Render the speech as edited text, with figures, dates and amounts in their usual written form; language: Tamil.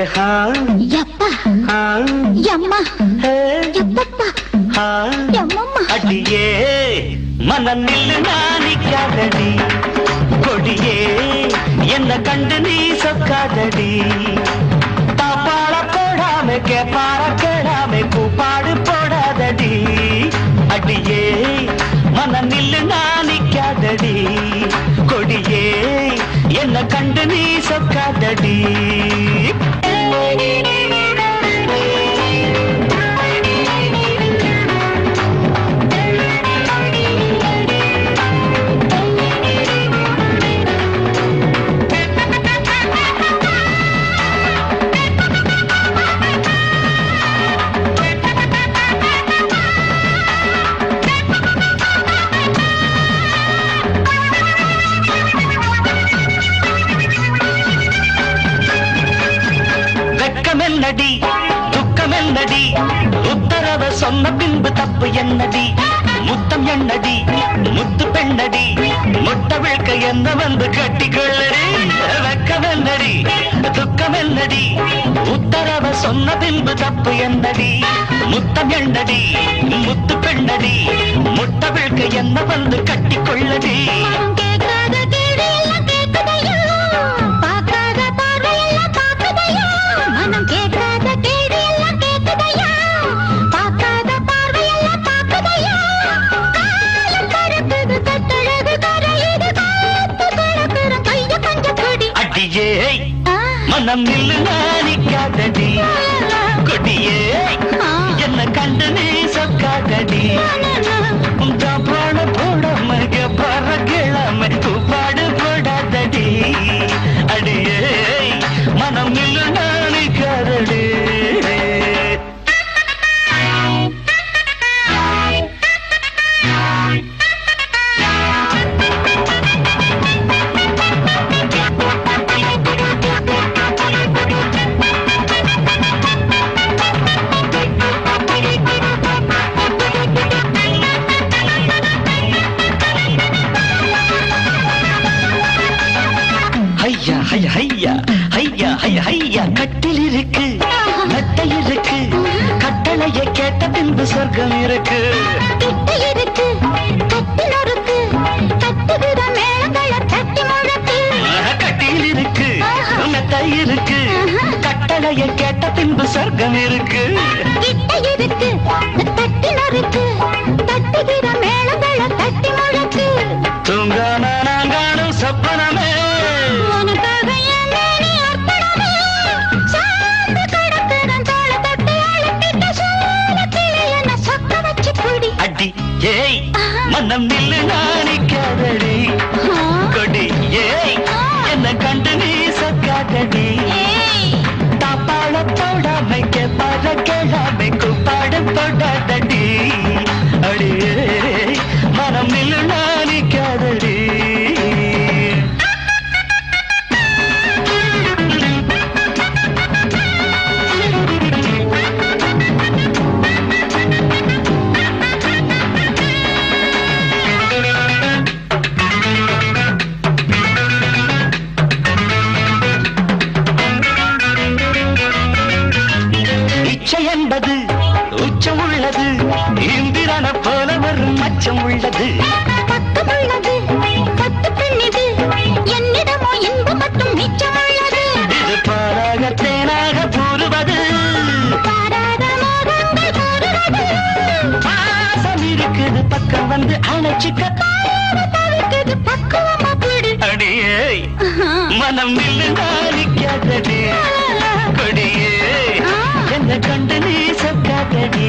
हाँ यप्पा हाँ यम्मा यप्पा यम्मम्मा அடியே மனம் நில்லு நானிக்காதடி கொடியே என்ன கண்டு நீ சொக்காதடி தாப்பாள போடாம கேப்பார கேடாம கூப்பாடு போடாதடி அடியே மனம் நில்லு நானிக்காதடி கொடியே என்ன கண்டு நீ சொக்காதடி என்னடி துக்கம் என்னடி உத்தரவ சொன்ன பின்பு தப்பு என்னடி முத்தம் என்னடி முத்து பெண்ணடி முட்ட விழ்க்க என்ன வந்து கட்டிக்கொள்ளடி வெக்கம் என்னடி துக்கம் என்னடி உத்தரவ சொன்ன பின்பு தப்பு என்னடி முத்தம் என்னடி முத்து பெண்ணடி முட்ட விழ்க்க என்ன வந்து கட்டிக்கொள்ளடி மனம் நில்லு நானிக்காதடி கொடியே என்ன கண்டு நீ சொக்காதடி பாட போடாம பற கிழமை கூப்பாடு போடாதடி அடியே மனம் நில்லு நானிக்காதடி ஐயா ஐயா ஐயா ஐயா கட்டில் இருக்கு மெத்தை இருக்கு கட்டளையை கேட்ட பின்பு சொர்க்கம் இருக்கு கட்டில் இருக்கு மெத்தை இருக்கு கட்டளையை கேட்ட பின்பு சொர்க்கம் இருக்கு தூங்காம நாங்கானும் சொப்பனமே ஏய் மனம் நில்லு நானிக்காதடி கொடி ஏய் என்ன கண்டு நீ சொக்காதடி தாப்பாள போடாம கேப்பாட கேளாம கூப்பாடு போடாதடி அடியே மனம் நில்லு நானிக்காதடி என்பது உச்சம் உள்ளது இந்திரன போல ஒரு மச்சம் உள்ளது இது பாராக தேனாக கூறுவது பாசம் இருக்குது பக்கம் வந்து அணைச்சிக்க அடியே மனம் நில்லு நானிக்காதடி கொடியே என்ன கண்டு நீ சொக்காதடி